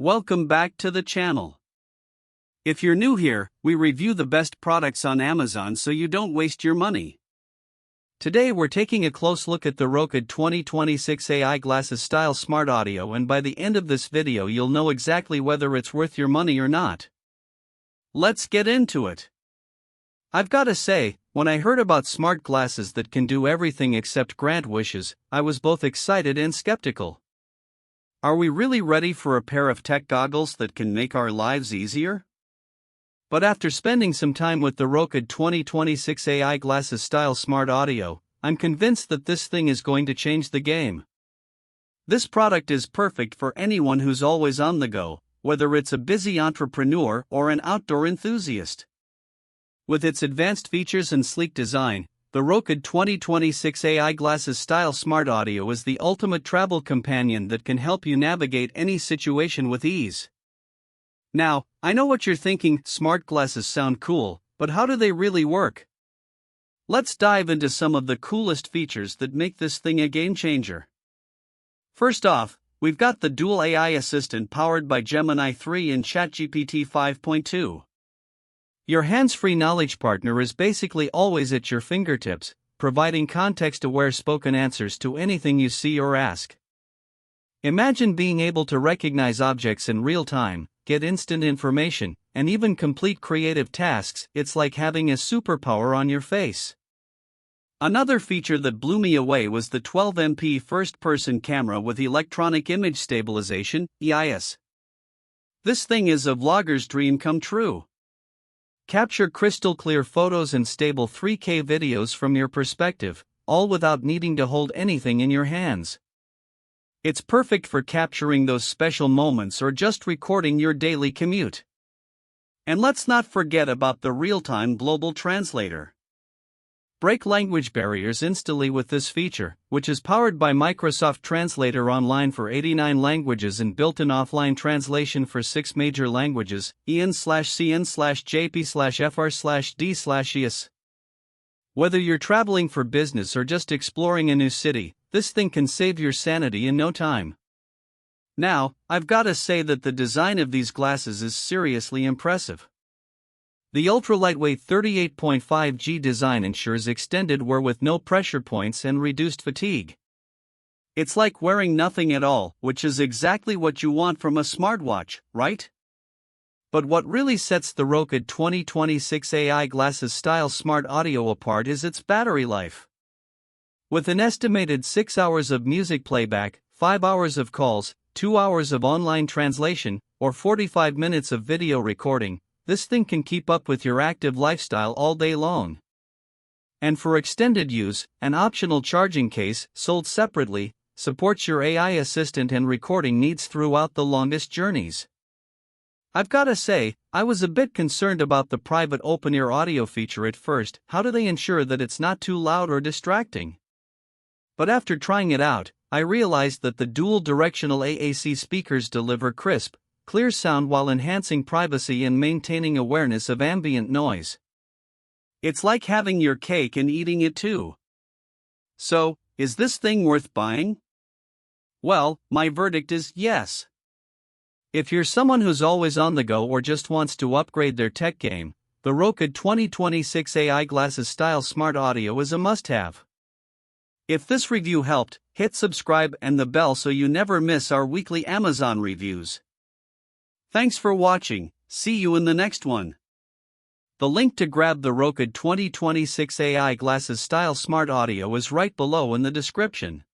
Welcome back to the channel. If you're new here, we review the best products on Amazon so you don't waste your money. Today we're taking a close look at the Rokid 2026 AI Glasses Style Smart Audio, and by the end of this video you'll know exactly whether it's worth your money or not. Let's get into it. I've gotta say, when I heard about smart glasses that can do everything except grant wishes, I was both excited and skeptical. Are we really ready for a pair of tech goggles that can make our lives easier? But after spending some time with the Rokid 2026 AI Glasses Style Smart Audio, I'm convinced that this thing is going to change the game. This product is perfect for anyone who's always on the go, whether it's a busy entrepreneur or an outdoor enthusiast. With its advanced features and sleek design, the Rokid 2026 AI Glasses Style Smart Audio is the ultimate travel companion that can help you navigate any situation with ease. Now, I know what you're thinking: smart glasses sound cool, but how do they really work? Let's dive into some of the coolest features that make this thing a game changer. First off, we've got the dual AI assistant powered by Gemini 3 and ChatGPT 5.2. Your hands-free knowledge partner is basically always at your fingertips, providing context-aware spoken answers to anything you see or ask. Imagine being able to recognize objects in real time, get instant information, and even complete creative tasks. It's like having a superpower on your face. Another feature that blew me away was the 12MP first-person camera with electronic image stabilization, EIS. This thing is a vlogger's dream come true. Capture crystal-clear photos and stable 3K videos from your perspective, all without needing to hold anything in your hands. It's perfect for capturing those special moments or just recording your daily commute. And let's not forget about the real-time global translator. Break language barriers instantly with this feature, which is powered by Microsoft Translator Online for 89 languages and built-in offline translation for 6 major languages: EN/CN/JP/FR/D/ES. Whether you're traveling for business or just exploring a new city, this thing can save your sanity in no time. Now, I've gotta say that the design of these glasses is seriously impressive. The ultra-lightweight 38.5G design ensures extended wear with no pressure points and reduced fatigue. It's like wearing nothing at all, which is exactly what you want from a smartwatch, right? But what really sets the Rokid 2026 AI Glasses Style Smart Audio apart is its battery life. With an estimated 6 hours of music playback, 5 hours of calls, 2 hours of online translation, or 45 minutes of video recording, this thing can keep up with your active lifestyle all day long. And for extended use, an optional charging case, sold separately, supports your AI assistant and recording needs throughout the longest journeys. I've gotta say, I was a bit concerned about the private open-ear audio feature at first. How do they ensure that it's not too loud or distracting? But after trying it out, I realized that the dual-directional AAC speakers deliver crisp, clear sound while enhancing privacy and maintaining awareness of ambient noise. It's like having your cake and eating it too. So, is this thing worth buying? Well, my verdict is yes. If you're someone who's always on the go or just wants to upgrade their tech game, the Rokid 2026 AI Glasses Style Smart Audio is a must-have. If this review helped, hit subscribe and the bell so you never miss our weekly Amazon reviews. Thanks for watching, see you in the next one. The link to grab the Rokid 2026 AI Glasses Style Smart Audio is right below in the description.